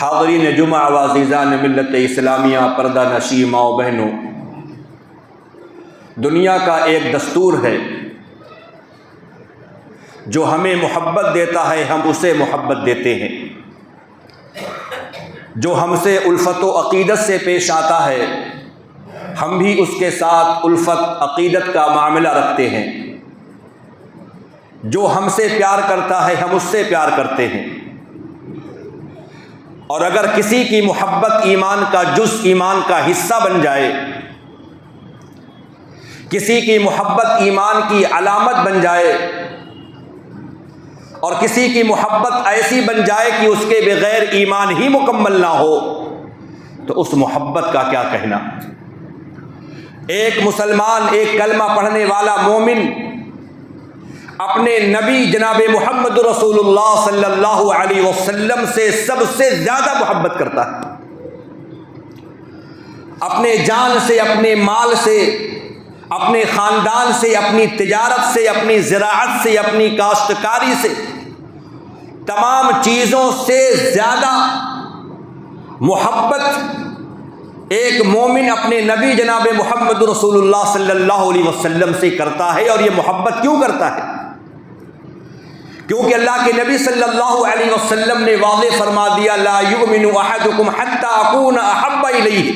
حاضرین جمعہ و عزیزان ملت اسلامیہ، پردہ نشی ماؤ بہنوں، دنیا کا ایک دستور ہے جو ہمیں محبت دیتا ہے، ہم اسے محبت دیتے ہیں۔ جو ہم سے الفت و عقیدت سے پیش آتا ہے، ہم بھی اس کے ساتھ الفت عقیدت کا معاملہ رکھتے ہیں۔ جو ہم سے پیار کرتا ہے، ہم اس سے پیار کرتے ہیں۔ اور اگر کسی کی محبت ایمان کا جز، ایمان کا حصہ بن جائے، کسی کی محبت ایمان کی علامت بن جائے، اور کسی کی محبت ایسی بن جائے کہ اس کے بغیر ایمان ہی مکمل نہ ہو، تو اس محبت کا کیا کہنا۔ ایک مسلمان، ایک کلمہ پڑھنے والا مومن اپنے نبی جناب محمد رسول اللہ صلی اللہ علیہ وسلم سے سب سے زیادہ محبت کرتا ہے۔ اپنے جان سے، اپنے مال سے، اپنے خاندان سے، اپنی تجارت سے، اپنی زراعت سے، اپنی کاشتکاری سے، تمام چیزوں سے زیادہ محبت ایک مومن اپنے نبی جناب محمد رسول اللہ صلی اللہ علیہ وسلم سے کرتا ہے۔ اور یہ محبت کیوں کرتا ہے؟ کیونکہ اللہ کے نبی صلی اللہ علیہ وسلم نے واضح فرما دیا، لا یؤمن احدکم حتی اکون احب الیہ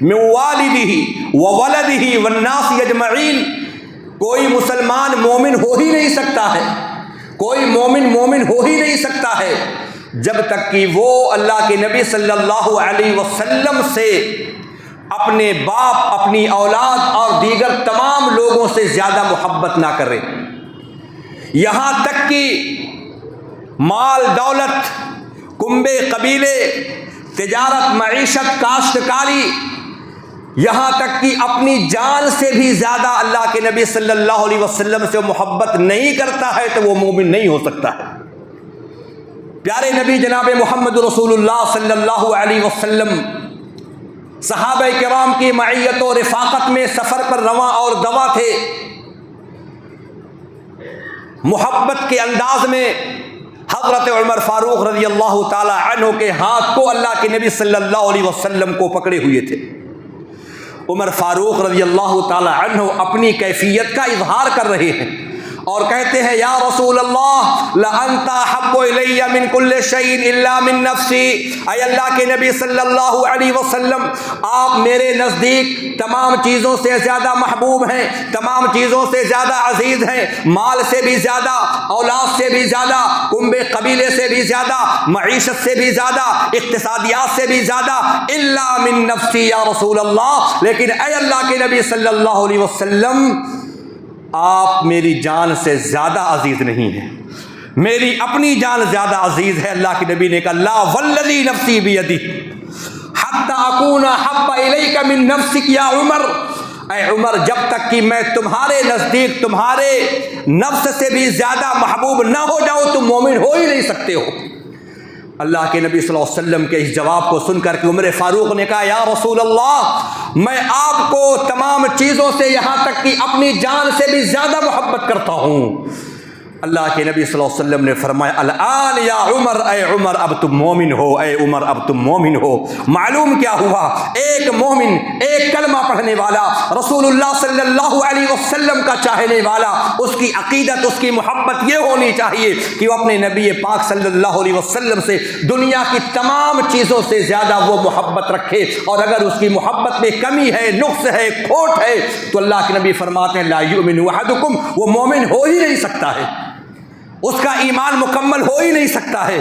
من والدہ وولدہ والناس اجمعین۔ کوئی مسلمان مومن ہو ہی نہیں سکتا ہے، کوئی مومن ہو ہی نہیں سکتا ہے جب تک کہ وہ اللہ کے نبی صلی اللہ علیہ وسلم سے اپنے باپ، اپنی اولاد اور دیگر تمام لوگوں سے زیادہ محبت نہ کرے۔ یہاں تک کہ مال دولت، کنبے قبیلے، تجارت، معیشت، کاشتکاری، یہاں تک کہ اپنی جان سے بھی زیادہ اللہ کے نبی صلی اللہ علیہ وسلم سے محبت نہیں کرتا ہے تو وہ مومن نہیں ہو سکتا ہے۔ پیارے نبی جناب محمد رسول اللہ صلی اللہ علیہ وسلم صحابہ کرام کی معیت و رفاقت میں سفر پر رواں اور دوا تھے۔ محبت کے انداز میں حضرت عمر فاروق رضی اللہ تعالی عنہ کے ہاتھ کو اللہ کے نبی صلی اللہ علیہ وسلم کو پکڑے ہوئے تھے۔ عمر فاروق رضی اللہ تعالی عنہ اپنی کیفیت کا اظہار کر رہے ہیں اور کہتے ہیں، یا رسول اللہ لأنت احب الی من کل شیء الا من نفسی۔ اے اللہ کے نبی صلی اللہ علیہ وسلم، آپ میرے نزدیک تمام چیزوں سے زیادہ محبوب ہیں، تمام چیزوں سے زیادہ عزیز ہیں، مال سے بھی زیادہ، اولاد سے بھی زیادہ، کنبے قبیلے سے بھی زیادہ، معیشت سے بھی زیادہ، اقتصادیات سے بھی زیادہ، الا من نفسی یا رسول اللہ۔ لیکن اے اللہ کے نبی صلی اللہ علیہ وسلم، آپ میری جان سے زیادہ عزیز نہیں ہیں، میری اپنی جان زیادہ عزیز ہے۔ اللہ کے نبی نے کہا، لا والذی نفسی بیدہ حتی اکون احب الیک من نفسک یا عمر۔ اے عمر، جب تک کہ میں تمہارے نزدیک تمہارے نفس سے بھی زیادہ محبوب نہ ہو جاؤ، تم مومن ہو ہی نہیں سکتے ہو۔ اللہ کے نبی صلی اللہ علیہ وسلم کے اس جواب کو سن کر کے عمر فاروق نے کہا، یا رسول اللہ، میں آپ کو تمام چیزوں سے، یہاں تک کہ اپنی جان سے بھی زیادہ محبت کرتا ہوں۔ اللہ کے نبی صلی اللہ علیہ وسلم نے فرمایا، الآن یا عمر، اے عمر اب تم مومن ہو، اے عمر اب تم مومن ہو۔ معلوم کیا ہوا؟ ایک مومن، ایک کلمہ پڑھنے والا، رسول اللہ صلی اللہ علیہ وسلم کا چاہنے والا، اس کی عقیدت، اس کی محبت یہ ہونی چاہیے کہ وہ اپنے نبی پاک صلی اللہ علیہ وسلم سے دنیا کی تمام چیزوں سے زیادہ وہ محبت رکھے۔ اور اگر اس کی محبت میں کمی ہے، نقص ہے، کھوٹ ہے، تو اللہ کے نبی فرماتے ہیں، لا یؤمن احدکم، وہ مومن ہو ہی نہیں سکتا ہے، اس کا ایمان مکمل ہو ہی نہیں سکتا ہے۔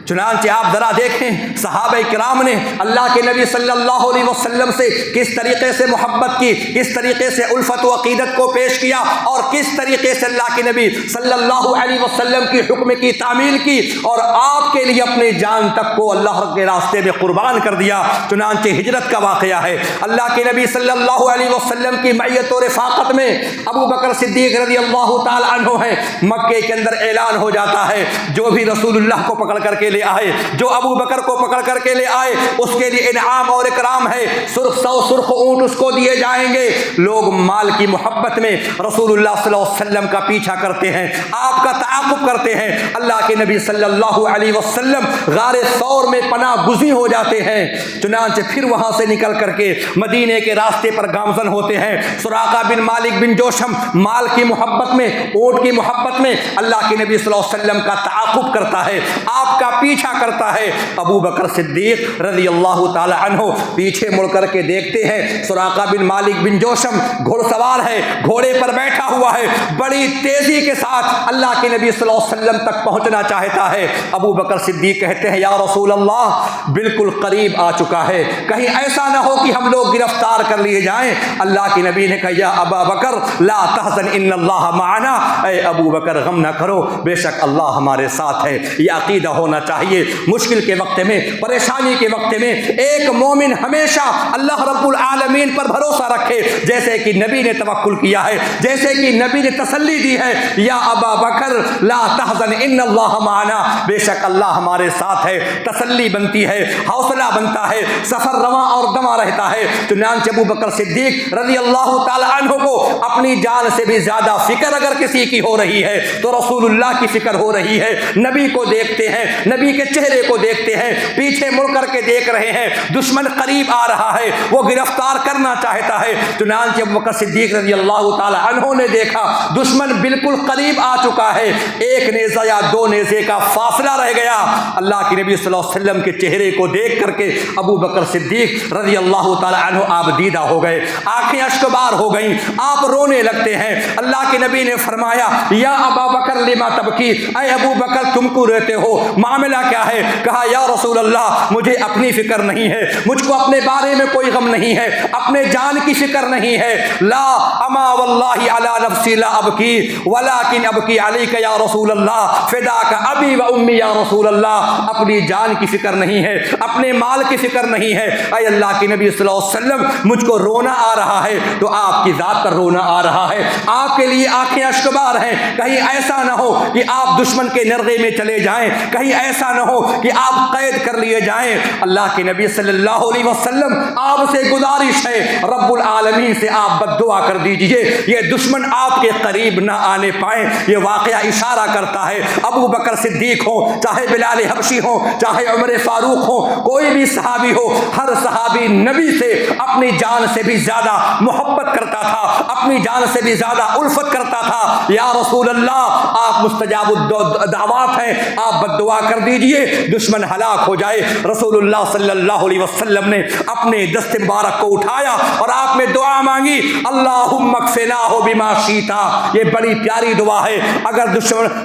چنانچہ آپ ذرا دیکھیں صحابہ کرام نے اللہ کے نبی صلی اللہ علیہ وسلم سے کس طریقے سے محبت کی، کس طریقے سے الفت و عقیدت کو پیش کیا، اور کس طریقے سے اللہ کے نبی صلی اللہ علیہ وسلم کی حکم کی تعمیل کی، اور آپ کے لیے اپنے جان تک کو اللہ کے راستے میں قربان کر دیا۔ چنانچہ ہجرت کا واقعہ ہے، اللہ کے نبی صلی اللہ علیہ وسلم کی معیت و رفاقت میں ابو بکر صدیق رضی اللہ تعالی عنہ ہیں۔ مکے کے اندر اعلان ہو جاتا ہے، جو بھی رسول اللہ کو پکڑ کر کے لے آئے, جو ابو بکر کو پکڑ کر کے لے آئے اس کے لیے انعام اور اکرام ہے, سرخ اونٹ اس کو دیے جائیں گے. لوگ مال کی محبت میں رسول اللہ صلی اللہ علیہ وسلم کا پیچھا کرتے ہیں, آپ کا تعاقب کرتے ہیں. اللہ کے نبی صلی اللہ علیہ وسلم غار ثور میں پناہ گزین ہو جاتے ہیں. چنانچہ پھر وہاں سے نکل کر کے مدینے کے راستے پر گامزن ہوتے ہیں. سراقہ بن مالک بن جوشم مال کی محبت میں, اونٹ کی محبت میں اللہ کے نبی صلی اللہ علیہ وسلم کا تعاقب کرتا ہے, آپ کا پیچھا کرتا ہے. ابو بکر صدیق رضی اللہ تعالی عنہ پیچھے مڑ کر کے دیکھتے ہیں, سراقہ بن مالک بن جوشم گھوڑ سوار ہے, گھوڑے پر بیٹھا ہوا ہے, بڑی تیزی کے ساتھ اللہ کے نبی صلی اللہ علیہ وسلم تک پہنچنا چاہتا ہے. ابو بکر صدیق کہتے ہیں یا رسول اللہ بالکل قریب آ چکا ہے, کہیں ایسا نہ ہو کہ ہم لوگ گرفتار کر لیے جائیں. اللہ کے نبی نے کہا یا ابا بکر لا تحزن ان اللہ معنا, اے ابو بکر غم نہ کرو, بے شک اللہ ہمارے ساتھ ہے. یہ عقیدہ ہونا چاہیے. مشکل کے وقت میں, پریشانی کے وقت میں ایک مومن ہمیشہ اللہ رب العالمین پر بھروسہ رکھے, جیسے کہ نبی نے توکل کیا ہے, جیسے کہ نبی نے تسلی دی ہے یا ابا بکر لا تحزن ان اللہ معنا, بے شک اللہ ہمارے ساتھ ہے. تسلی بنتی ہے, حوصلہ بنتا ہے, سفر رواں اور دما رہتا ہے. چنانچہ ابو بکر صدیق رضی اللہ تعالی عنہ کو اپنی جان سے بھی زیادہ فکر اگر کسی کی ہو رہی ہے تو رسول اللہ کی فکر ہو رہی ہے. نبی کو دیکھتے ہیں, نبی کے چہرے کو دیکھتے ہیں, پیچھے مڑ کر کے دیکھ رہے ہیں, دشمن قریب آ رہا ہے, وہ گرفتار کرنا چاہتا ہے. چنانچہ ابو بکر صدیق رضی اللہ تعالی عنہ نے دیکھا دشمن بالکل قریب آ چکا ہے, ایک نیزہ یا دو نیزے کا فاصلہ رہ گیا. اللہ کے نبی صلی اللہ علیہ وسلم کے چہرے کو دیکھ کر کے ابو بکر صدیق رضی اللہ تعالی عنہ آپ دیدہ ہو گئے, آنکھیں اشکبار ہو گئیں, آپ رونے لگتے ہیں. اللہ کے نبی نے فرمایا یا ابا بکر لما تبکی, اے ابو بکر تم کو روتے ہو, معاملہ کیا ہے؟ کہا یا رسول اللہ مجھے اپنی فکر نہیں ہے, مجھ کو اپنے بارے میں کوئی غم نہیں ہے, اپنے جان کی فکر نہیں ہے. لا اما واللہ علی نفسی لا ابکی ولکن ابکی علیک یا رسول اللہ فداک ابی و امی یا رسول اللہ, اپنی جان کی فکر نہیں ہے, اپنے مال کی فکر نہیں ہے. اے اللہ کے نبی صلی اللہ علیہ وسلم مجھ کو رونا آ رہا ہے تو آپ کی ذات پر رونا آ رہا ہے, آپ کے لیے آنکھیں اشکبار ہیں. کہیں ایسا نہ ہو کہ آپ دشمن کے نرغے میں چلے جائیں, کہیں ایسا نہ ہو کہ آپ قید کر لیے جائیں. اللہ کے نبی صلی اللہ علیہ وسلم آپ سے گزارش ہے, رب العالمین سے آپ بد دعا کر دیجئے یہ دشمن آپ کے قریب نہ آنے پائیں. یہ واقعہ اشارہ کرتا ہے ابو بکر صدیق ہو, چاہے بلال حبشی ہو, چاہے عمر فاروق ہو, کوئی بھی صحابی ہو, ہر صحابی نبی سے اپنی جان سے بھی زیادہ محبت کرتا تھا, اپنی جان سے بھی زیادہ الفت کرتا تھا. یا رسول اللہ آپ مستجاب الدعوات ہیں, آپ بد دعا کر دیجئے دشمن ہلاک ہو جائے. رسول اللہ صلی اللہ علیہ وسلم نے اپنے دست مبارک کو اٹھایا اور آپ میں دعا مانگی, اللہم اکفناہ بما شیتا. یہ بڑی پیاری دعا ہے. اگر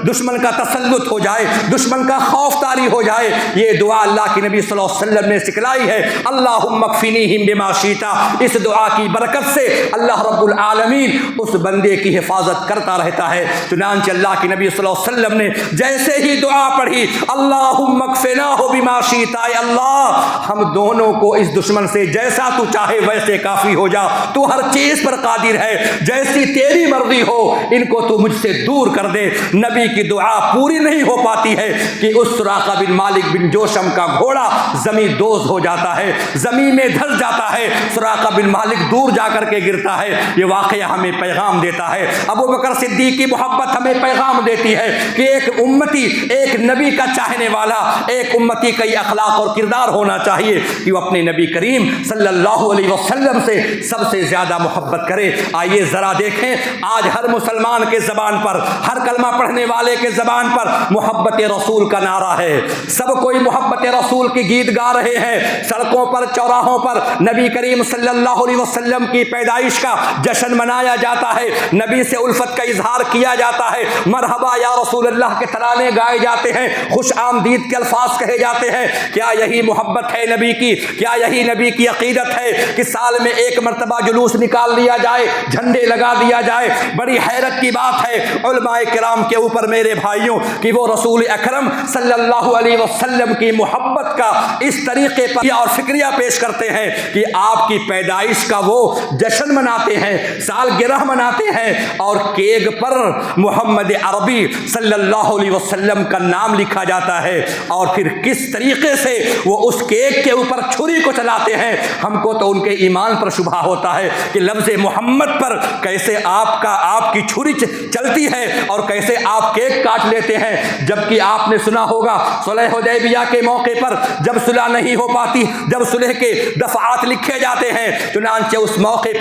دشمن کا تسلط ہو جائے, دشمن کا خوف طاری ہو جائے, یہ دعا اللہ کے نبی صلی اللہ علیہ وسلم نے سکھلائی ہے, اللہم اکفنیہم بما شیتا. اس دعا کی برکت سے اللہ رب العالمین اس بندے کی حفاظت کرتا رہتا ہے. چنانچہ اللہ کے نبی صلی اللہ علیہ وسلم نے جیسے ہی دعا پڑھی اللہم اکفناہ بما شیتا, اے اللہ ہم دونوں کو اس دشمن سے جیسا تو چاہے ویسے کافی ہو جا, تو ہر چیز پر قادر ہے, جیسی تیری مرضی ہو ان کو تو مجھ سے دور کر دے. نبی کی دعا پوری نہیں ہو پاتی ہے کہ اس سراقہ بن مالک بن جوشم کا گھوڑا زمین دوز ہو جاتا ہے, زمین میں دھس جاتا ہے, سراقہ بن مالک دور جا کر کے گرتا ہے. یہ واقعہ ہمیں پیغام دیتا ہے, ابو بکر صدیق کی محبت ہمیں پیغام دیتی ہے کہ ایک امتی, ایک نبی کا چاہنے والا, ایک امتی کا یہ اخلاق اور کردار ہونا چاہیے کہ وہ اپنے نبی کریم صلی اللہ علیہ وسلم سے سب سے زیادہ محبت کرے. آئیے ذرا دیکھیں آج ہر مسلمان کے زبان پر, ہر کلمہ پڑھنے والے کے زبان پر محبت رسول کا نعرہ ہے. سب کوئی محبت رسول کی گیت گا رہے ہیں, سڑکوں پر چوراہوں پر نبی کریم صلی اللہ علیہ وسلم کی پیدائش کا جشن منایا جاتا ہے, نبی سے الفت کا اظہار کیا جاتا ہے, مرحبا یا رسول اللہ کے ترانے گائے جاتے ہیں, خوش آمدید کے الفاظ کہے جاتے ہیں. کیا یہی محبت ہے نبی کی؟ کیا یہی نبی کی عقیدت ہے کہ سال میں ایک مرتبہ جلوس نکال لیا جائے, جھنڈے لگا دیا جائے؟ بڑی حیرت کی بات ہے علماء کرام کے اوپر میرے بھائیوں کہ وہ رسول اکرم صلی اللہ علیہ وسلم کی محبت کا اس طریقے پر اور فکریہ پیش کرتے ہیں کہ آپ کی پیدائش کا وہ جشن مناتے ہیں, سالگرہ مناتے ہیں, اور کیک پر محمد عربی صلی اللہ علیہ وسلم کا نام لکھا جاتا گیا ہے اور پھر کس طریقے سے وہ اس کیک کے اوپر چھری کو چلاتے ہیں، ہم کو تو ان کے ایمان پر شبہ ہوتا ہے کہ لفظ محمد پر کیسے آپ کی چھری چلتی ہے اور کیسے آپ کیک کاٹ لیتے ہیں، جبکہ آپ نے سنا ہوگا صلح حدیبیہ کے موقع پر جب صلح نہیں ہو پاتی، جب صلح کے دفعات لکھے جاتے ہیں، چنانچہ اس موقع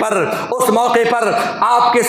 پر آپ کے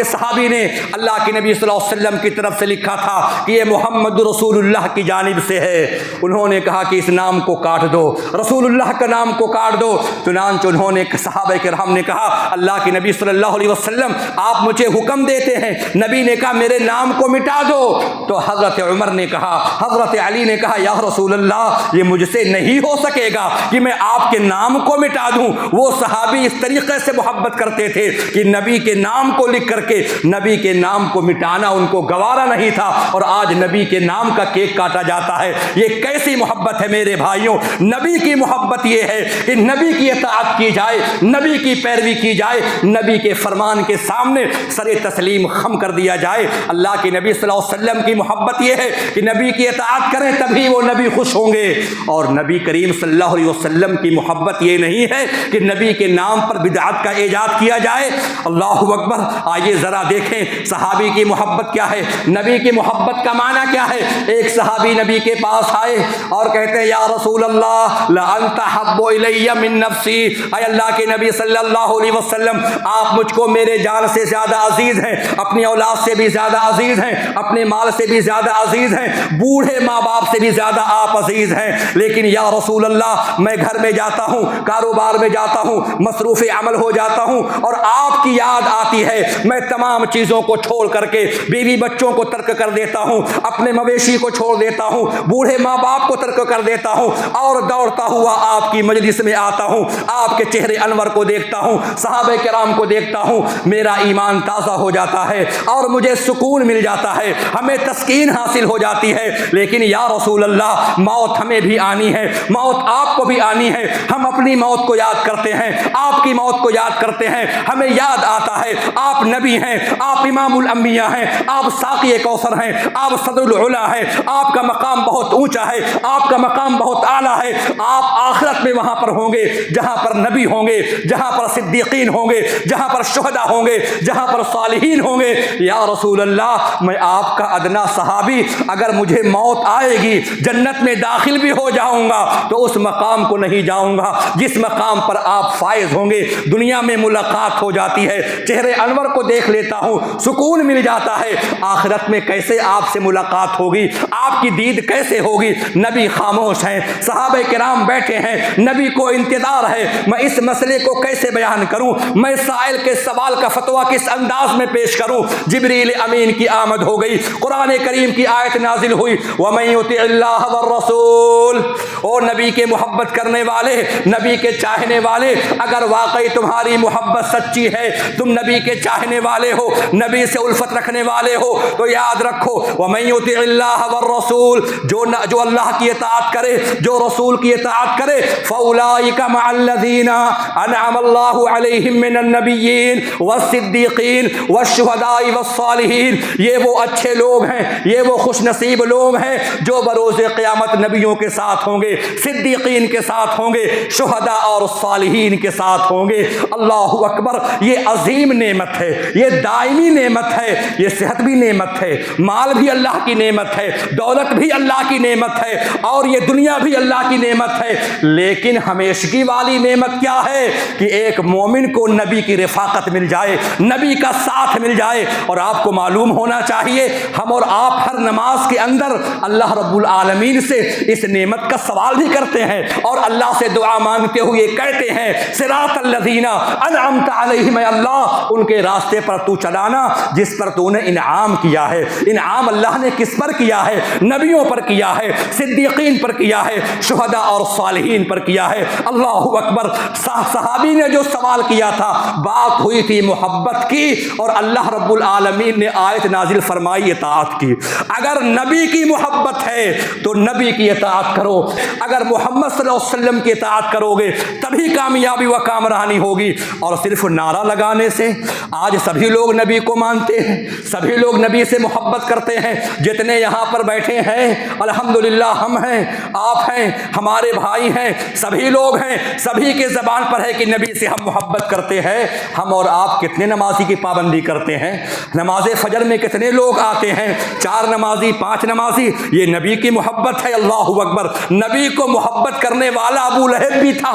صحابی نے اللہ کے نبی صلی اللہ علیہ وسلم کی طرف سے لکھا تھا کہ یہ محمد رسول اللہ کی جانب سے ہے۔ انہوں نے کہا کہ اس نام کو کاٹ دو، رسول اللہ کا نام کو کاٹ دو۔ چنانچہ انہوں نے صحابہ کرام نے کہا اللہ کے نبی صلی اللہ علیہ وسلم آپ مجھے حکم دیتے ہیں، نبی نے کہا میرے نام کو مٹا دو۔ تو حضرت عمر نے کہا، حضرت علی نے کہا یا رسول اللہ یہ مجھ سے نہیں ہو سکے گا کہ میں آپ کے نام کو مٹا دوں۔ وہ صحابی اس طریقے سے محبت کرتے تھے کہ نبی کے نام کو لکھ کر کے نبی کے نام کو مٹانا ان کو گوارا نہیں تھا، اور آج نبی کے نام کا کیک کاٹا جاتا ہے۔ یہ کیسی محبت ہے میرے بھائیوں؟ نبی کی محبت یہ ہے کہ نبی کی اطاعت کی جائے، نبی کی پیروی کی جائے، نبی کے فرمان کے سامنے سر تسلیم خم کر دیا جائے۔ اللہ کے نبی صلی اللہ علیہ وسلم کی محبت یہ ہے کہ نبی کی اطاعت کریں تبھی وہ نبی خوش ہوں گے، اور نبی کریم صلی اللہ علیہ وسلم کی محبت یہ نہیں ہے کہ نبی کے نام پر بدعت کا ایجاد کیا جائے۔ اللہ اکبر! آئیے ذرا دیکھیں صحابی کی محبت کیا ہے، نبی کی محبت کا معنی کیا ہے۔ ایک صحابی نبی کے پاس آئے اور کہتے ہیں یا رسول اللہ لأنت حب الی من نفسی، اے اللہ کے نبی صلی اللہ علیہ وسلم آپ مجھ کو میرے جان سے زیادہ عزیز ہیں، اپنی اولاد سے بھی زیادہ عزیز ہیں، اپنے مال سے بھی زیادہ عزیز ہیں، بوڑھے ماں باپ سے بھی زیادہ آپ عزیز ہیں، لیکن یا رسول اللہ میں گھر میں جاتا ہوں، کاروبار میں جاتا ہوں، مصروف عمل ہو جاتا ہوں اور آپ کی یاد آتی ہے، میں تمام چیزوں کو چھوڑ کر کے بیوی بچوں کو ترک کر دیتا ہوں، اپنے مویشی کو چھوڑ دیتا ہوں، بوڑھے ماں باپ کو ترک کر دیتا ہوں اور دوڑتا ہوا آپ کی مجلس میں آتا ہوں، آپ کے چہرے انور کو دیکھتا ہوں، صحابہ کرام کو دیکھتا ہوں، میرا ایمان تازہ ہو جاتا ہے اور مجھے سکون مل جاتا ہے، ہمیں تسکین حاصل ہو جاتی ہے۔ لیکن یا رسول اللہ موت ہمیں بھی آنی ہے، موت آپ کو بھی آنی ہے، ہم اپنی موت کو یاد کرتے ہیں، آپ کی موت کو یاد کرتے ہیں، ہمیں یاد آتا ہے آپ نبی ہیں، آپ امام الانبیاء ہیں، آپ ساقی کوثر ہیں، آپ صدر العلا ہیں، آپ کا مقام بہت اونچا ہے، آپ کا مقام بہت اعلیٰ ہے، آپ آخرت میں وہاں پر ہوں گے جہاں پر نبی ہوں گے، جہاں پر صدیقین ہوں گے، جہاں پر شہداء ہوں گے، جہاں پر صالحین ہوں گے۔ یا رسول اللہ میں آپ کا ادنا صحابی، اگر مجھے موت آئے گی جنت میں داخل بھی ہو جاؤں گا تو اس مقام کو نہیں جاؤں گا جس مقام پر آپ فائز ہوں گے۔ دنیا میں ملاقات ہو جاتی ہے، چہرے انور کو دیکھ لیتا ہوں، سکون مل جاتا ہے، آخرت میں کیسے آپ سے ملاقات ہوگی، آپ کی دید کیسے ہوگی؟ نبی خاموش ہیں، صحابہ کرام بیٹھے ہیں، نبی کو انتظار ہے، میں اس مسئلے کو کیسے بیان کروں، میں سائل کے سوال کا فتویٰ کس انداز میں پیش کروں؟ جبریل امین کی آمد ہو گئی، قرآن کریم کی آیت نازل ہوئی وَمَن يُطِعِ اللَّهَ وَالرَّسُولَ۔ او نبی کے محبت کرنے والے، نبی کے چاہنے والے، اگر واقعی تمہاری محبت سچی ہے، تم نبی کے چاہنے والے ہو، نبی سے الفت رکھنے والے ہو، تو یاد رکھو وَمَن يُطِعِ اللَّهَ وَالرَّسُولَ، جو اللہ کی اطاعت کرے، جو رسول کی اطاعت کرے، فَأُولَٰئِكَ مَعَ الَّذِينَ أَنْعَمَ اللَّهُ عَلَيْهِم مِّنَ النَّبِيِّينَ وَالصِّدِّيقِينَ وَالشُّهَدَاءِ وَالصَّالِحِينَ۔ یہ وہ اچھے لوگ ہیں، یہ وہ خوش نصیب لوگ ہیں جو بروز قیامت نبیوں کے ساتھ ہوں گے، صدیقین کے ساتھ ہوں گے، شہداء اور صالحین کے ساتھ ہوں گے۔ اللہ اکبر! یہ عظیم نعمت ہے، یہ دائمی نعمت ہے، یہ صحت بھی نعمت ہے، مال بھی اللہ کی نعمت ہے، دولت بھی اللہ کی نعمت ہے، اور یہ دنیا بھی اللہ کی نعمت ہے۔ لیکن ہمیشگی والی نعمت کیا ہے کہ ایک مومن کو نبی کی رفاقت مل جائے، نبی کا ساتھ مل جائے۔ اور آپ کو معلوم ہونا چاہیے ہم اور آپ ہر نماز کے اندر اللہ رب العالمین سے اس نعمت کا سوال بھی کرتے ہیں اور اللہ سے دعا مانگتے ہوئے کہتے ہیں صراط الذین انعمت علیہم، اے اللہ ان کے راستے پر تو چلانا جس پر تو نے انعام کیا ہے۔ انعام اللہ نے کس پر کیا ہے؟ نبیوں پر کیا ہے، صدیقین پر کیا ہے، شہداء اور صالحین پر کیا ہے۔ اللہ اکبر۔ صحابی نے جو سوال کیا تھا بات ہوئی تھی محبت کی، اور اللہ رب العالمین نے آیت نازل فرمائی اطاعت کی۔ اگر نبی کی محبت ہے تو نبی کی اطاعت کرو، اگر محمد صلی اللہ علیہ وسلم کی اطاعت کرو گے تبھی کامیابی و کامرانی ہوگی۔ اور صرف نعرہ لگانے سے آج سبھی لوگ نبی کو مانتے ہیں، سبھی لوگ نبی سے محبت کرتے ہیں۔ جتنے یہاں پر بیٹھے ہیں الحمدللہ، ہم ہیں، آپ ہیں، ہمارے بھائی ہیں، سبھی لوگ ہیں، سبھی کے زبان پر ہے کہ نبی سے ہم محبت کرتے ہیں۔ ہم اور آپ کتنے نمازی کی پابندی کرتے ہیں؟ نماز فجر میں کتنے لوگ آتے ہیں؟ 4 نمازی 5 نمازی، یہ نبی کی محبت ہے۔ اللہ اکبر۔ نبی کو محبت کرنے والا ابو لہب بھی تھا،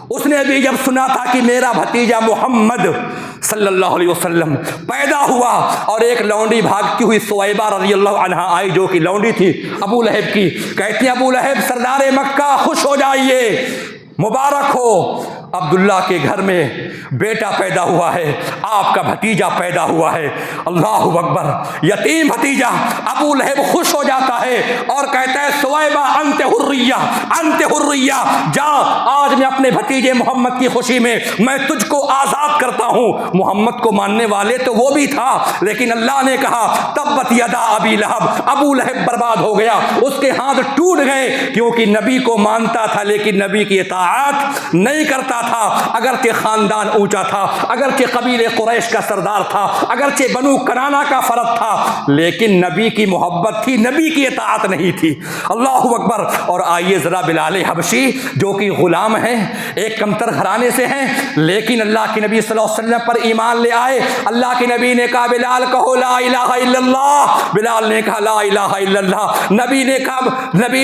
اس نے بھی جب سنا تھا کہ میرا بھتیجا محمد صلی اللہ علیہ وسلم پیدا ہوا، اور ایک لونڈی بھاگتی ہوئی سویبہ رضی اللہ عنہا آئی جو کہ لونڈی تھی ابو لہب کی، کہتی ہیں ابو لہب سردار مکہ خوش ہو جائیے، مبارک ہو، عبداللہ کے گھر میں بیٹا پیدا ہوا ہے، آپ کا بھتیجا پیدا ہوا ہے۔ اللہ اکبر۔ یتیم بھتیجا ابو لہب خوش ہو جاتا ہے اور کہتا ہے سویبہ انت حریہ، انت حریہ، جا آج میں اپنے بھتیجے محمد کی خوشی میں تجھ کو آزاد کرتا ہوں۔ محمد کو ماننے والے تو وہ بھی تھا، لیکن اللہ نے کہا تبت یدا ابی لہب، ابو لہب برباد ہو گیا، اس کے ہاتھ ٹوٹ گئے، کیونکہ نبی کو مانتا تھا لیکن نبی کی اطاعت نہیں کرتا تھا۔ اگرچہ خاندان اونچا تھا، اگرچہ قبیلے قریش کا سردار تھا، اگرچہ بنو کنانہ کا فرد تھا، لیکن نبی کی محبت تھی، نبی کی اطاعت نہیں تھی۔ اللہ اکبر۔ اور آئیے ذرا بلال حبشی جو کہ غلام ہیں، ایک کمتر گھرانے سے ہیں، لیکن اللہ کے نبی صلی اللہ علیہ وسلم پر ایمان لے آئے۔ اللہ کے نبی نے کہا بلال کہو لا الہ الا اللہ، بلال نے کہا لا الہ الا اللہ۔ نبی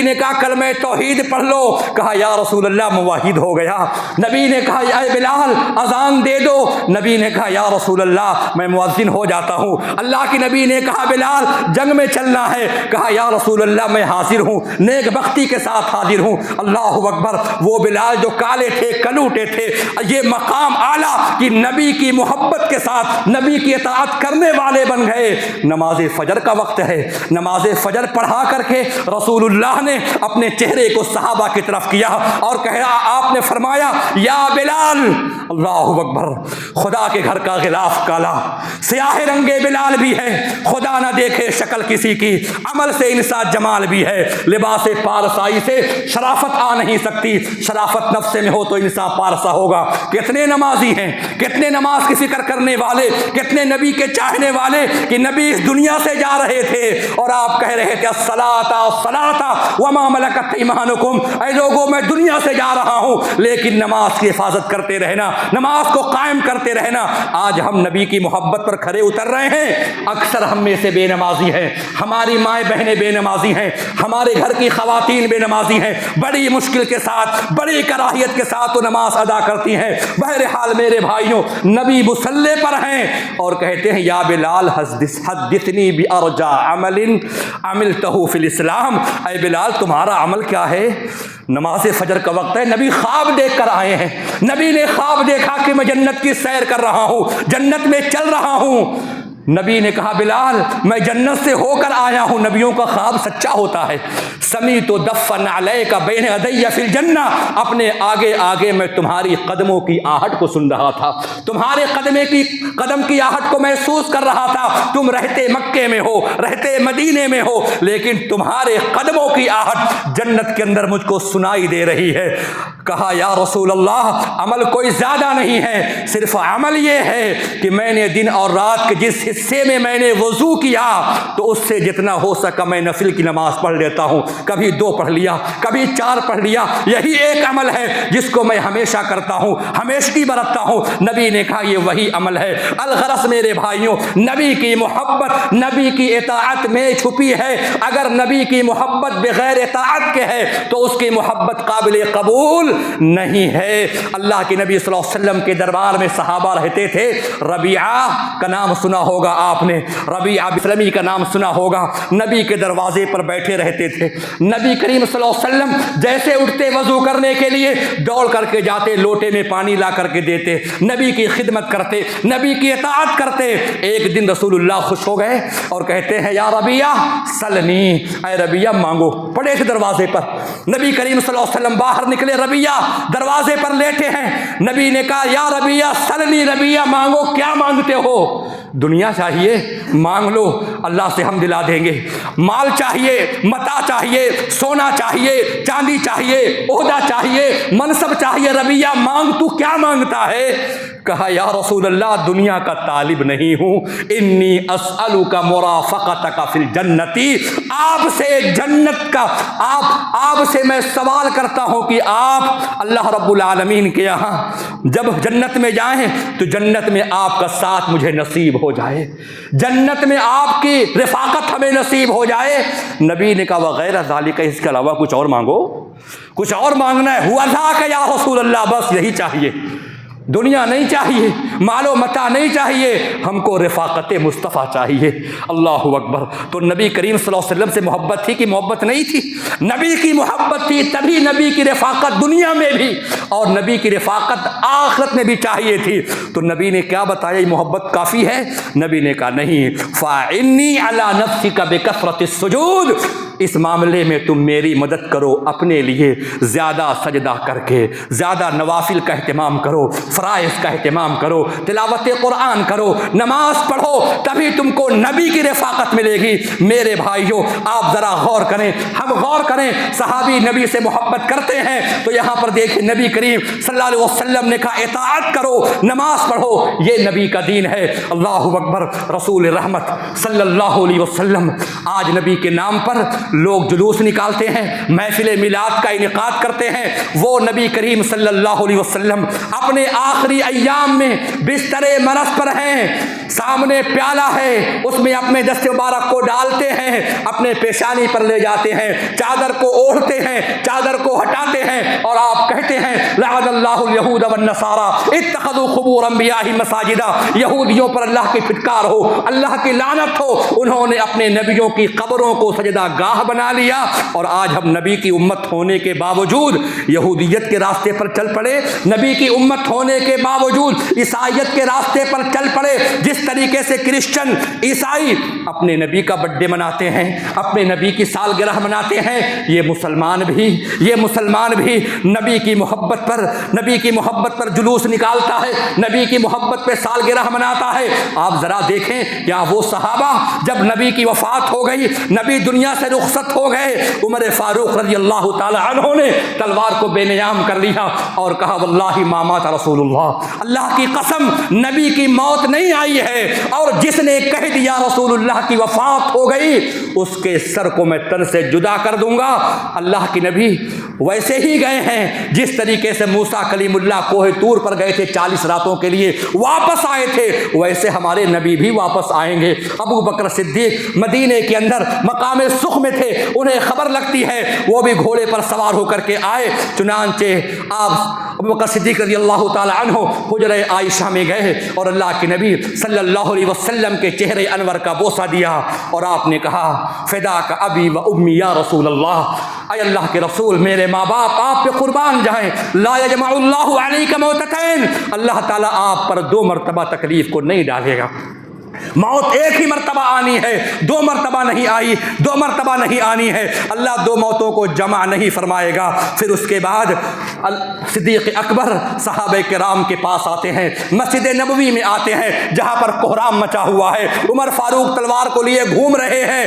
نے کہا کلمہ توحید پڑھ لو، کہا یا رسول اللہ موحد ہو گیا۔ نبی نے کہا اے بلال اذان دے دو، نبی نے کہا یا رسول اللہ میں مؤذن ہو جاتا ہوں۔ اللہ کے نبی نے کہا بلال جنگ میں چلنا ہے، کہا یا رسول اللہ میں حاضر ہوں، نیک بختی کے ساتھ حاضر ہوں۔ اللہ اکبر۔ وہ بلال جو کالے تھے کلوٹے تھے، یہ مقام اعلیٰ کہ نبی کی محبت کے ساتھ نبی کی اطاعت کرنے والے بن گئے۔ نماز فجر کا وقت ہے، نماز فجر پڑھا کر کے رسول اللہ نے اپنے چہرے کو صحابہ کی طرف کیا اور کہا، آپ نے فرمایا یا بلال، اللہ اکبر، خدا کے گھر کا غلاف کالا، سیاہ رنگے بلال بھی ہے، خدا نہ دیکھے شکل کسی کی، عمل سے انسان جمال بھی ہے، لباس پارسائی سے شرافت آ نہیں سکتی، شرافت نفس میں ہو تو انسان پارسا ہوگا۔ کتنے نمازی ہیں، کتنے نماز کی فکر کرنے والے، کتنے نبی کے چاہنے والے کہ نبی اس دنیا سے جا رہے تھے اور آپ کہہ رہے تھے الصلاۃ الصلاۃ وما ملکت ایمانکم، اے لوگوں میں دنیا سے جا رہا ہوں لیکن نماز کی حفاظت کرتے رہنا، نماز کو قائم کرتے رہنا۔ آج ہم نبی کی محبت پر کھرے اتر رہے ہیں، اکثر ہم میں سے بے نمازی ہیں، ہماری مائیں بہنیں بے نمازی ہیں، ہمارے گھر کی خواتین بے نمازی ہیں، بڑی مشکل کے ساتھ، بڑی کراہیت کے ساتھ وہ نماز ادا کرتی ہیں۔ بہرحال میرے بھائیوں، نبی مصلی پر ہیں اور کہتے ہیں یا بلال حدثنی بارجا عمل عملتہ فی الاسلام، اے بلال تمہارا عمل کیا ہے؟ نماز فجر کا وقت ہے، نبی خواب دیکھ کر آئے ہیں، نبی نے خواب دیکھا کہ میں جنت کی سیر کر رہا ہوں، جنت میں چل رہا ہوں۔ نبی نے کہا بلال میں جنت سے ہو کر آیا ہوں، نبیوں کا خواب سچا ہوتا ہے۔ سمیت دفن علیک بین یدی فی الجنہ، اپنے آگے آگے میں تمہاری قدموں کی آہٹ کو سن رہا تھا، تمہارے قدم کی آہٹ کو محسوس کر رہا تھا۔ تم رہتے مکے میں ہو، رہتے مدینے میں ہو، لیکن تمہارے قدموں کی آہٹ جنت کے اندر مجھ کو سنائی دے رہی ہے۔ کہا یا رسول اللہ عمل کوئی زیادہ نہیں ہے، صرف عمل یہ ہے کہ میں نے دن اور رات کے جس حصے میں میں نے وضو کیا تو اس سے جتنا ہو سکا میں نفل کی نماز پڑھ لیتا ہوں، کبھی 2 پڑھ لیا، کبھی 4 پڑھ لیا، یہی ایک عمل ہے جس کو میں ہمیشہ کرتا ہوں، ہمیشہ برتتا ہوں۔ نبی نے کہا یہ وہی عمل ہے۔ الغرض میرے بھائیوں، نبی کی محبت نبی کی اطاعت میں چھپی ہے۔ اگر نبی کی محبت بغیر اطاعت کے ہے تو اس کی محبت قابل قبول نہیں ہے۔ اللہ کے نبی صلی اللہ علیہ وسلم کے دربار میں صحابہ رہتے تھے، ربیعہ کا نام سنا ہوگا، ہوگا آپ نے ربیعہ اسلمی کا نام سنا ہوگا، نبی کے دروازے پر بیٹھے رہتے تھے۔ نبی کریم صلی اللہ علیہ وسلم جیسے اٹھتے وضو کرنے کے لیے دوڑ کر کے جاتے، لوٹے میں پانی لا کر کے دیتے، نبی کی خدمت کرتے، نبی کی اطاعت کرتے۔ ایک دن رسول اللہ خوش ہو گئے اور کہتے ہیں یا ربیعہ سلنی، اے ربیعہ مانگو۔ پڑے تھے دروازے پر، نبی کریم صلی اللہ علیہ وسلم باہر نکلے، ربیعہ دروازے پر لیٹے ہیں۔ نبی نے کہا یا ربیعہ سلنی، ربیعہ مانگو، کیا مانگتے ہو؟ دنیا چاہیے مانگ لو، اللہ سے ہم دلا دیں گے۔ مال چاہیے، متاع چاہیے، سونا چاہیے، چاندی چاہیے، عہدہ چاہیے، منصب چاہیے، ربیعہ مانگ، تو کیا مانگتا ہے؟ کہا یا رسول اللہ دنیا کا طالب نہیں ہوں، انی اسألک مرافقتک فی الجنتی، آپ سے جنت کا، آپ سے میں سوال کرتا ہوں کہ آپ اللہ رب العالمین کے یہاں جب جنت میں جائیں تو جنت میں آپ کا ساتھ مجھے نصیب ہو جائے، جنت میں آپ کی رفاقت ہمیں نصیب ہو جائے۔ نبی نے کہا وغیرہ ذالک، اس کے علاوہ کچھ اور مانگو، کچھ اور مانگنا ہے؟ ہوا ذاک یا رسول اللہ، بس یہی چاہیے، دنیا نہیں چاہیے، مال و متاع نہیں چاہیے، ہم کو رفاقت مصطفیٰ چاہیے۔ اللہ اکبر۔ تو نبی کریم صلی اللہ علیہ وسلم سے محبت تھی کہ محبت نہیں تھی؟ نبی کی محبت تھی، تبھی نبی کی رفاقت دنیا میں بھی اور نبی کی رفاقت آخرت میں بھی چاہیے تھی۔ تو نبی نے کیا بتایا؟ یہ محبت کافی ہے؟ نبی نے کہا نہیں، فَإِنِّي عَلَى نَفْسِكَ بِكَثْرَةِ السُّجُودِ، اس معاملے میں تم میری مدد کرو، اپنے لیے زیادہ سجدہ کر کے، زیادہ نوافل کا اہتمام کرو، فرائض کا اہتمام کرو، تلاوت قرآن کرو، نماز پڑھو، تبھی تم کو نبی کی رفاقت ملے گی۔ میرے بھائیوں آپ ذرا غور کریں، ہم غور کریں، صحابی نبی سے محبت کرتے ہیں تو یہاں پر دیکھیں نبی کریم صلی اللہ علیہ وسلم نے کہا اطاعت کرو، نماز پڑھو، یہ نبی کا دین ہے۔ اللہ اکبر۔ رسول رحمت صلی اللہ علیہ وسلم، آج نبی کے نام پر لوگ جلوس نکالتے ہیں، محفل میلاد کا انعقاد کرتے ہیں۔ وہ نبی کریم صلی اللہ علیہ وسلم اپنے آخری ایام میں بستر مرض پر ہیں، سامنے پیالہ ہے، اس میں اپنے دست مبارک کو ڈالتے ہیں، اپنے پیشانی پر لے جاتے ہیں، چادر کو اوڑھتے ہیں، چادر کو ہٹاتے ہیں اور آپ کہتے ہیں لعن اللہ الیہود والنصارى اتخذوا قبور انبیائہم مساجدا، یہودیوں پر اللہ کی پھٹکار ہو، اللہ کی لعنت ہو، انہوں نے اپنے نبیوں کی قبروں کو سجدہ گاہ بنا لیا۔ اور آج ہم نبی کی امت ہونے کے باوجود یہودیت کے راستے پر چل پڑے، نبی کی امت ہونے کے باوجود عیسائیت کے راستے پر چل پڑے۔ جس طریقے سے کرسچن عیسائی اپنے نبی کا برتھڈے مناتے ہیں، اپنے نبی کی سالگرہ مناتے ہیں، یہ مسلمان بھی نبی کی محبت پر جلوس نکالتا ہے، نبی کی محبت پہ سالگرہ مناتا ہے۔ آپ ذرا دیکھیں کیا وہ صحابہ جب نبی کی وفات ہو گئی، نبی دنیا سے رخصت ہو گئے، عمر فاروق رضی اللہ تعالی عنہ نے تلوار کو بے نیام کر لیا اور کہا واللہ ما مات رسول اللہ، اللہ کی قسم نبی کی موت نہیں آئی ہے، اور جس نے کہہ دیا رسول اللہ کی وفات ہو گئی اس کے سر کو میں تن سے جدا کر دوں گا۔ اللہ کے نبی ویسے ہی گئے ہیں جس طریقے سے موسیٰ کلیم اللہ کوہ طور پر گئے تھے 40 راتوں کے لیے، واپس آئے تھے، ویسے ہمارے نبی بھی واپس آئیں گے۔ ابو بکر صدیق مدینے کے اندر مقام سخ میں تھے، انہیں خبر لگتی ہے، وہ بھی گھوڑے پر سوار ہو کر کے آئے، چنانچہ آپ ابو بکر صدیق رضی اللہ تعالی عنہ حجرہ عائشہ میں گئے اور اللہ کے نبی صلی اللہ علیہ وسلم کے چہرے انور کا بوسہ دیا اور آپ نے کہا فداک ابی و امی یا رسول اللہ، اے اللہ کے رسول میرے ماں باپ آپ پہ قربان جائیں، لا یجمع اللہ علیک موتتین، اللہ تعالیٰ آپ پر 2 مرتبہ تکلیف کو نہیں ڈالے گا۔ موت ایک ہی مرتبہ آنی ہے، 2 مرتبہ نہیں آئی، 2 مرتبہ نہیں آنی ہے، اللہ 2 موتوں کو جمع نہیں فرمائے گا۔ پھر اس کے بعد صدیق اکبر صحابہ کرام کے پاس آتے ہیں، مسجد نبوی میں آتے ہیں جہاں پر کوہرام مچا ہوا ہے، عمر فاروق تلوار کو لیے گھوم رہے ہیں۔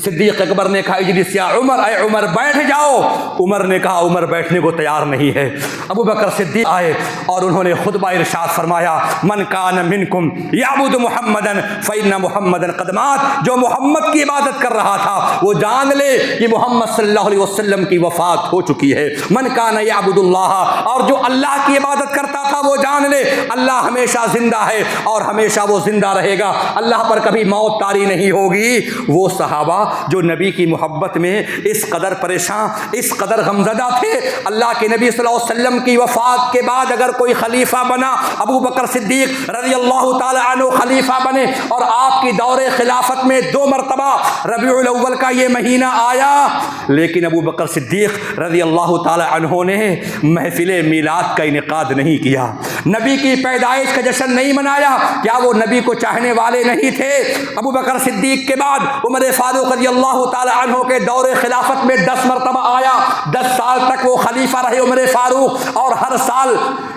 صدیق اکبر نے کہا اجلس یا عمر، اے عمر بیٹھ جاؤ۔ عمر نے کہا عمر بیٹھنے کو تیار نہیں ہے۔ ابو بکر صدیق آئے اور انہوں نے خطبہ ارشاد فرمایا من کان منکم یعبد محمدا فإن محمدا قد مات، جو محمد کی عبادت کر رہا تھا وہ جان لے کہ محمد صلی اللہ علیہ وسلم کی وفات ہو چکی ہے۔ من کان یعبد اللہ، اور جو اللہ کی عبادت کرتا تھا وہ جان لے اللہ ہمیشہ زندہ ہے اور ہمیشہ وہ زندہ رہے گا، اللہ پر کبھی موت طاری نہیں ہوگی۔ وہ صحابہ جو نبی کی محبت میں اس قدر پریشان، اس قدر غمزدہ تھے۔ اللہ کے نبی صلی اللہ علیہ وسلم کی وفات کے بعد اگر کوئی خلیفہ بنا، ابو بکر صدیق رضی اللہ تعالی عنہ خلیفہ بنے، اور آپ کی دور خلافت میں 2 مرتبہ ربیع الاول کا یہ مہینہ آیا، لیکن ابو بکر صدیق رضی اللہ تعالی عنہ نے محفل میلاد کا انعقاد نہیں کیا، نبی کی پیدائش کا جشن نہیں منایا۔ کیا وہ نبی کو چاہنے والے نہیں تھے؟ ابو بکر صدیق کے بعد عمر فاروق رضی اللہ تعالی عنہ کے دور خلافت میں 10 مرتبہ آیا، 10 سال تک وہ خلیفہ رہے عمر فاروق، اور ہر سال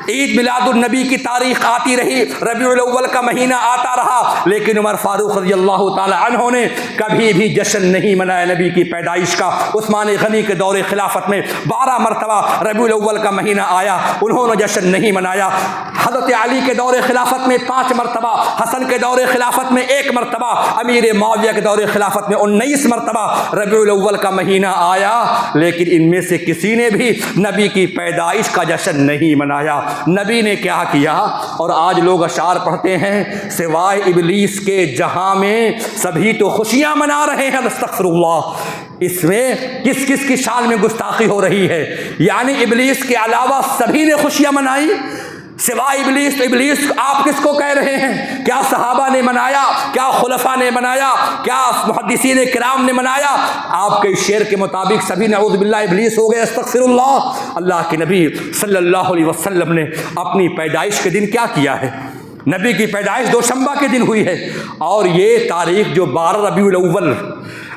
عید میلاد النبی کی تاریخ آتی رہی، ربیع الاول کا مہینہ آتا رہا، لیکن عمر فاروق رضی اللہ تعالی عنہ نے کبھی بھی جشن نہیں منایا نبی کی پیدائش کا۔ عثمان غنی کے دور خلافت میں 12 مرتبہ ربیع الاول کا مہینہ آیا، انہوں نے جشن نہیں منایا۔ حضرت علی کے دور خلافت میں 5 مرتبہ، حسن کے دور خلافت میں 1 مرتبہ، امیر معاویہ کے دور خلافت میں 19 مرتبہ ربیع الاول کا مہینہ آیا، لیکن ان میں سے کسی نے بھی نبی کی پیدائش کا جشن نہیں منایا۔ نبی نے کیا کیا؟ اور آج لوگ اشعار پڑھتے ہیں، سوائے ابلیس کے جہاں میں سبھی تو خوشیاں منا رہے ہیں، استغفر اللہ۔ اس میں کس کس کی شان میں گستاخی ہو رہی ہے؟ یعنی ابلیس کے علاوہ سبھی نے خوشیاں منائی سوائے ابلیس۔ تو ابلیس آپ کس کو کہہ رہے ہیں؟ کیا صحابہ نے منایا؟ کیا خلفاء نے منایا؟ کیا محدثین کرام نے منایا؟ آپ کے شعر کے مطابق سبھی نعوذ باللہ ابلیس ہو گئے، استغفر اللہ۔ اللہ کے نبی صلی اللہ علیہ وسلم نے اپنی پیدائش کے دن کیا کیا ہے؟ نبی کی پیدائش دوشنبہ کے دن ہوئی ہے، اور یہ تاریخ جو 12 ربیع الاول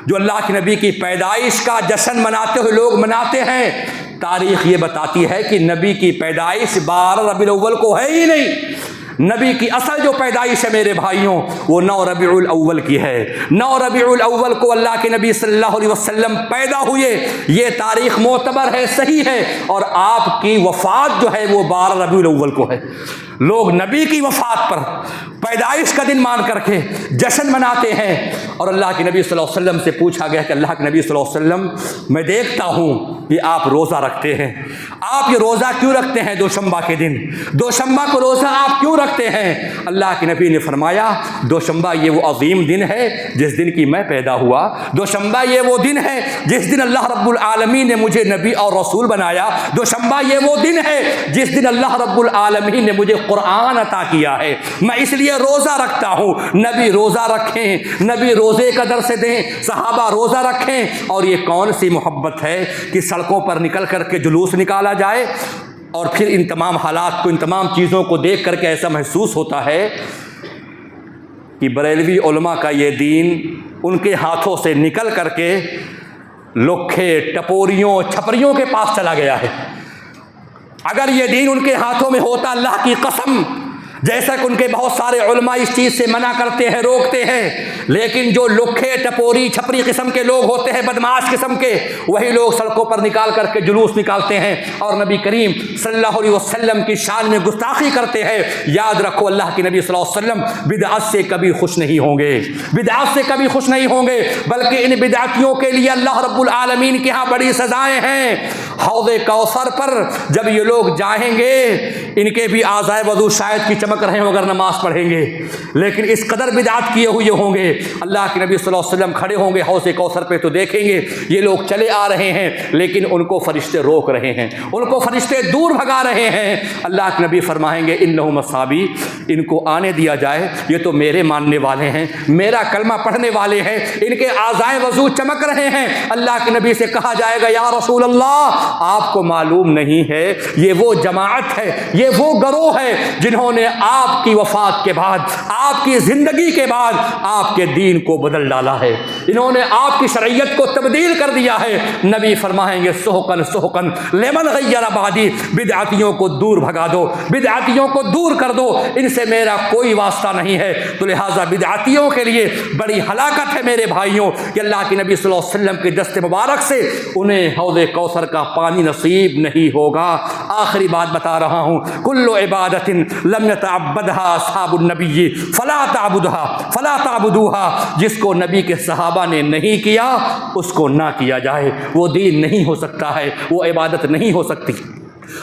جو اللہ کے نبی کی پیدائش کا جشن مناتے ہوئے لوگ مناتے ہیں، تاریخ یہ بتاتی ہے کہ نبی کی پیدائش 12 ربیع الاول کو ہے ہی نہیں۔ نبی کی اصل جو پیدائش ہے میرے بھائیوں، وہ 9 ربیع الاول کی ہے۔ 9 ربیع الاول کو اللہ کے نبی صلی اللہ علیہ وسلم پیدا ہوئے، یہ تاریخ معتبر ہے، صحیح ہے، اور آپ کی وفات جو ہے وہ 12 ربیع الاول کو ہے۔ لوگ نبی کی وفات پر پیدائش کا دن مان کر کے جشن مناتے ہیں، اور اللہ کے نبی صلی اللہ علیہ وسلم سے پوچھا گیا کہ اللہ کے نبی صلی اللہ علیہ وسلم، میں دیکھتا ہوں کہ آپ روزہ رکھتے ہیں، آپ یہ روزہ کیوں رکھتے ہیں دوشنبہ کے دن؟ دوشنبہ کو روزہ آپ کیوں رکھتے ہیں؟ اللہ کے نبی نے فرمایا، دوشنبہ یہ وہ عظیم دن ہے جس دن کی میں پیدا ہوا، دوشنبہ یہ وہ دن ہے جس دن اللہ رب العالمین نے مجھے نبی اور رسول بنایا، دوشنبہ یہ وہ دن ہے جس دن اللہ رب العالمین نے مجھے قرآن عطا کیا ہے، میں اس لیے روزہ رکھتا ہوں۔ نبی روزہ رکھیں، نبی روزے کا درس دیں، صحابہ روزہ رکھیں، اور یہ کون سی محبت ہے کہ سڑکوں پر نکل کر کے جلوس نکالا جائے، اور پھر ان تمام حالات کو، ان تمام چیزوں کو دیکھ کر کے ایسا محسوس ہوتا ہے کہ بریلوی علماء کا یہ دین ان کے ہاتھوں سے نکل کر کے لکھے، ٹپوریوں، چھپریوں کے پاس چلا گیا ہے۔ اگر یہ دین ان کے ہاتھوں میں ہوتا، اللہ کی قسم، جیسا کہ ان کے بہت سارے علماء اس چیز سے منع کرتے ہیں، روکتے ہیں، لیکن جو لکھے، ٹپوری، چھپری قسم کے لوگ ہوتے ہیں، بدمعاش قسم کے، وہی لوگ سڑکوں پر نکال کر کے جلوس نکالتے ہیں اور نبی کریم صلی اللہ علیہ وسلم کی شان میں گستاخی کرتے ہیں۔ یاد رکھو، اللہ کے نبی صلی اللہ علیہ وسلم بدعت سے کبھی خوش نہیں ہوں گے، بدعت سے کبھی خوش نہیں ہوں گے، بلکہ ان بدعتیوں کے لیے اللہ رب العالمین کے ہاں بڑی سزائیں ہیں۔ حوض کوثر پر جب یہ لوگ جائیں گے، ان کے بھی اعضائے وضو شاید کی چمک رہے ہوں اگر نماز پڑھیں گے، لیکن اس قدر بدعت کیے ہوئے ہوں گے۔ اللہ کے نبی صلی اللہ علیہ وسلم کھڑے ہوں گے حوض کوثر پہ تو دیکھیں گے یہ لوگ چلے آ رہے ہیں، لیکن ان کو فرشتے روک رہے ہیں، ان کو فرشتے دور بھگا رہے ہیں۔ اللہ کے نبی فرمائیں گے انہم اصحابی، ان کو آنے دیا جائے، یہ تو میرے ماننے والے ہیں، میرا کلمہ پڑھنے والے ہیں، ان کے اعضائے وضو چمک رہے ہیں۔ اللہ کے نبی سے کہا جائے گا یا رسول اللہ، آپ کو معلوم نہیں ہے یہ وہ جماعت ہے، یہ وہ گروہ ہے جنہوں نے آپ کی وفات کے بعد، آپ کی زندگی کے بعد آپ کے دین کو بدل ڈالا ہے، انہوں نے آپ کی شریعت کو تبدیل کر دیا ہے۔ نبی فرمائیں گے سحقن سحقن لمن غیر بعدی، بدعتیوں کو دور بھگا دو، بدعتیوں کو دور کر دو، ان سے میرا کوئی واسطہ نہیں ہے۔ تو لہٰذا بدعتیوں کے لیے بڑی ہلاکت ہے میرے بھائیوں کہ اللہ کے نبی صلی اللہ علیہ وسلم کے دست مبارک سے انہیں حوض کوثر کا پانی نصیب نہیں ہوگا۔ آخری بات بتا رہا ہوں، کل عبادت لم يتعبدها اصحاب النبی فلا تعبدوها، جس کو نبی کے صحابہ نے نہیں کیا اس کو نہ کیا جائے، وہ دین نہیں ہو سکتا ہے، وہ عبادت نہیں ہو سکتی۔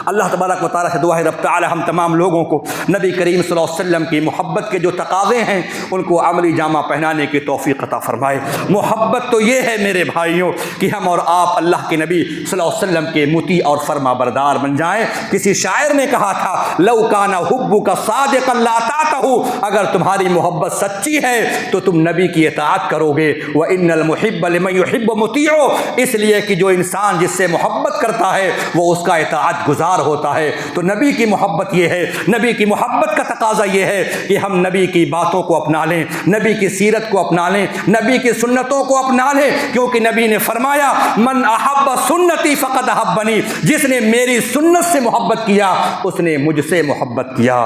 اللہ تبارک و تعالیٰ سے دعا ہے رب تعالی ہم تمام لوگوں کو نبی کریم صلی اللہ علیہ وسلم کی محبت کے جو تقاضے ہیں ان کو عملی جامہ پہنانے کی توفیق عطا فرمائے۔ محبت تو یہ ہے میرے بھائیوں کہ ہم اور آپ اللہ کے نبی صلی اللہ علیہ وسلم کے مطیع اور فرما بردار بن جائیں۔ کسی شاعر نے کہا تھا لو کان حبک صادقا لاطعتہ، اگر تمہاری محبت سچی ہے تو تم نبی کی اطاعت کرو گے۔ وان المحب لمن يحب مطیع، اس لیے کہ جو انسان جس سے محبت کرتا ہے وہ اس کا اطاعت گزار ہوتا ہے۔ تو نبی کی محبت یہ ہے، نبی کی محبت کا تقاضا یہ ہے کہ ہم نبی کی باتوں کو اپنا لیں، نبی کی سیرت کو اپنا لیں، نبی کی سنتوں کو اپنا لیں، کیونکہ نبی نے فرمایا من احب سنتی فقد احبنی، جس نے میری سنت سے محبت کیا اس نے مجھ سے محبت کیا۔